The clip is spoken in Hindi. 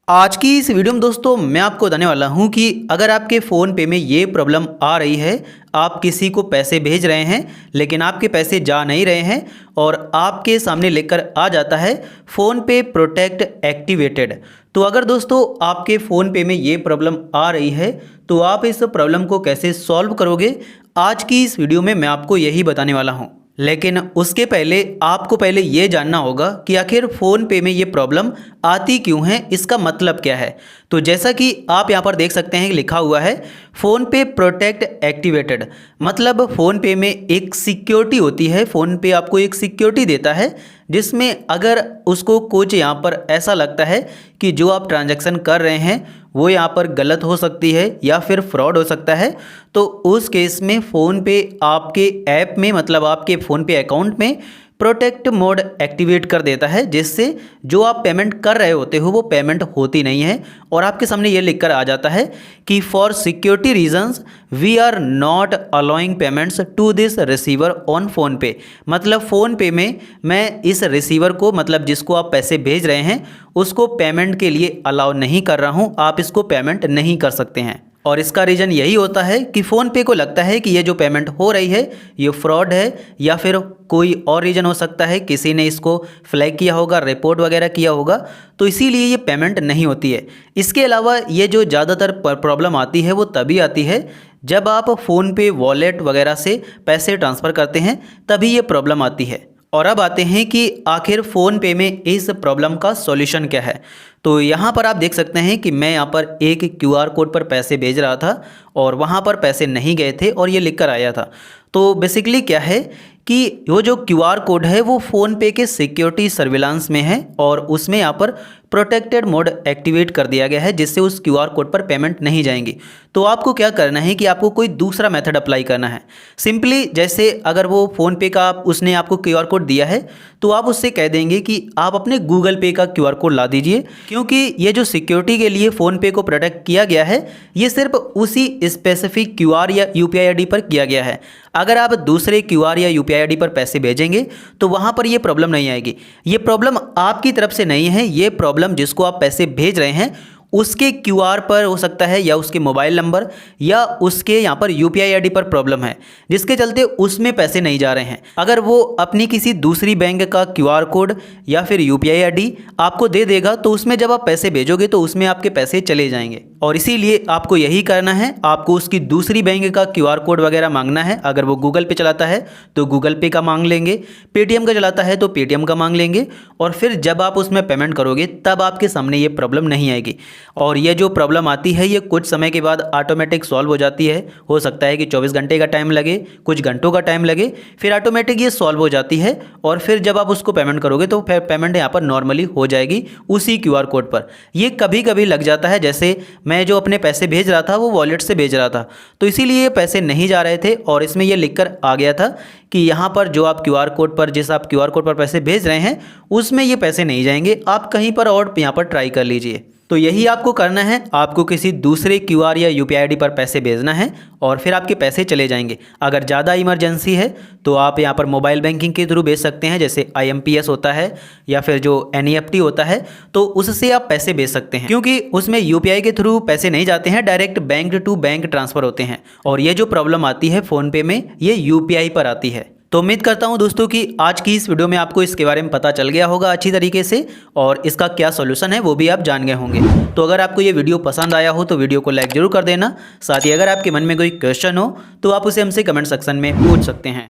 आज की इस वीडियो में दोस्तों मैं आपको बताने वाला हूं कि अगर आपके फ़ोन पे में ये प्रॉब्लम आ रही है, आप किसी को पैसे भेज रहे हैं लेकिन आपके पैसे जा नहीं रहे हैं और आपके सामने लेकर आ जाता है फ़ोन पे प्रोटेक्ट एक्टिवेटेड। तो अगर दोस्तों आपके फ़ोन पे में ये प्रॉब्लम आ रही है तो आप इस प्रॉब्लम को कैसे सॉल्व करोगे, आज की इस वीडियो में मैं आपको यही बताने वाला हूँ। लेकिन उसके पहले आपको पहले ये जानना होगा कि आखिर फ़ोन पे में ये प्रॉब्लम आती क्यों है, इसका मतलब क्या है। तो जैसा कि आप यहाँ पर देख सकते हैं लिखा हुआ है फ़ोन पे प्रोटेक्ट एक्टिवेटेड, मतलब फ़ोन पे में एक सिक्योरिटी होती है। फ़ोन पे आपको एक सिक्योरिटी देता है जिसमें अगर उसको कुछ यहाँ पर ऐसा लगता है कि जो आप ट्रांजैक्शन कर रहे हैं वो यहाँ पर गलत हो सकती है या फिर फ्रॉड हो सकता है, तो उस केस में फ़ोन पे आपके ऐप में, मतलब आपके फ़ोन पे अकाउंट में प्रोटेक्ट मोड एक्टिवेट कर देता है, जिससे जो आप पेमेंट कर रहे होते हो वो पेमेंट होती नहीं है और आपके सामने ये लिखकर आ जाता है कि for security reasons we are not allowing payments to this receiver on PhonePe. मतलब फ़ोन पे में मैं इस रिसीवर को, मतलब जिसको आप पैसे भेज रहे हैं, उसको पेमेंट के लिए अलाउ नहीं कर रहा हूँ, आप इसको पेमेंट नहीं कर सकते हैं। और इसका रीज़न यही होता है कि फ़ोन पे को लगता है कि ये जो पेमेंट हो रही है ये फ्रॉड है या फिर कोई और रीज़न हो सकता है, किसी ने इसको फ्लैग किया होगा, रिपोर्ट वगैरह किया होगा, तो इसीलिए ये पेमेंट नहीं होती है। इसके अलावा ये जो ज़्यादातर प्रॉब्लम आती है वो तभी आती है जब आप फ़ोन पे वॉलेट वगैरह से पैसे ट्रांसफ़र करते हैं, तभी ये प्रॉब्लम आती है। और अब आते हैं कि आखिर फ़ोन पे में इस प्रॉब्लम का सॉल्यूशन क्या है। तो यहाँ पर आप देख सकते हैं कि मैं यहाँ पर एक QR कोड पर पैसे भेज रहा था और वहाँ पर पैसे नहीं गए थे और ये लिख कर आया था। तो बेसिकली क्या है कि वो जो QR कोड है वो फ़ोन पे के सिक्योरिटी सर्विलांस में है और उसमें यहाँ पर प्रोटेक्टेड मोड एक्टिवेट कर दिया गया है, जिससे उस QR कोड पर पेमेंट नहीं जाएंगी। तो आपको क्या करना है कि आपको कोई दूसरा मेथड अप्लाई करना है। सिंपली जैसे अगर वो फ़ोन पे का उसने आपको QR कोड दिया है तो आप उससे कह देंगे कि आप अपने गूगल पे का QR कोड ला दीजिए, क्योंकि ये जो सिक्योरिटी के लिए फ़ोन पे को प्रोटेक्ट किया गया है ये सिर्फ उसी स्पेसिफिक QR या UPI ID पर किया गया है। अगर आप दूसरे QR या UPI ID पर पैसे भेजेंगे तो वहाँ पर ये प्रॉब्लम नहीं आएगी। ये प्रॉब्लम आपकी तरफ से नहीं है, ये प्रॉब्लम जिसको आप पैसे भेज रहे हैं उसके QR पर हो सकता है या उसके मोबाइल नंबर या उसके यहाँ पर UPI ID पर प्रॉब्लम है, जिसके चलते उसमें पैसे नहीं जा रहे हैं। अगर वो अपनी किसी दूसरी बैंक का QR कोड या फिर UPI ID आपको दे देगा तो उसमें जब आप पैसे भेजोगे तो उसमें आपके पैसे चले जाएंगे। और इसीलिए आपको यही करना है, आपको उसकी दूसरी बैंक का QR कोड वगैरह मांगना है। अगर वो गूगल पे चलाता है तो गूगल पे का मांग लेंगे, पेटीएम का चलाता है तो पेटीएम का मांग लेंगे, और फिर जब आप उसमें पेमेंट करोगे तब आपके सामने ये प्रॉब्लम नहीं आएगी। और ये जो प्रॉब्लम आती है ये कुछ समय के बाद ऑटोमेटिक सॉल्व हो जाती है। हो सकता है कि 24 घंटे का टाइम लगे, कुछ घंटों का टाइम लगे, फिर ऑटोमेटिक ये सॉल्व हो जाती है और फिर जब आप उसको पेमेंट करोगे तो फिर पेमेंट यहाँ पर नॉर्मली हो जाएगी उसी QR कोड पर। ये कभी कभी लग जाता है, जैसे मैं जो अपने पैसे भेज रहा था वो वॉलेट से भेज रहा था तो इसीलिए ये पैसे नहीं जा रहे थे और इसमें ये लिखकर आ गया था कि यहाँ पर जो आप QR कोड पर, जिस आप QR कोड पर पैसे भेज रहे हैं उसमें ये पैसे नहीं जाएंगे, आप कहीं पर और यहाँ पर ट्राई कर लीजिए। तो यही आपको करना है, आपको किसी दूसरे QR या UPI ID पर पैसे भेजना है और फिर आपके पैसे चले जाएंगे। अगर ज़्यादा इमरजेंसी है तो आप यहाँ पर मोबाइल बैंकिंग के थ्रू भेज सकते हैं, जैसे IMPS होता है या फिर जो NEFT होता है, तो उससे आप पैसे भेज सकते हैं, क्योंकि उसमें UPI के थ्रू पैसे नहीं जाते हैं, direct bank to bank transfer होते हैं। और ये जो प्रॉब्लम आती है फ़ोन पे में ये UPI पर आती है। तो उम्मीद करता हूं दोस्तों कि आज की इस वीडियो में आपको इसके बारे में पता चल गया होगा अच्छी तरीके से, और इसका क्या सॉल्यूशन है वो भी आप जान गए होंगे। तो अगर आपको ये वीडियो पसंद आया हो तो वीडियो को लाइक जरूर कर देना। साथ ही अगर आपके मन में कोई क्वेश्चन हो तो आप उसे हमसे कमेंट सेक्शन में पूछ सकते हैं।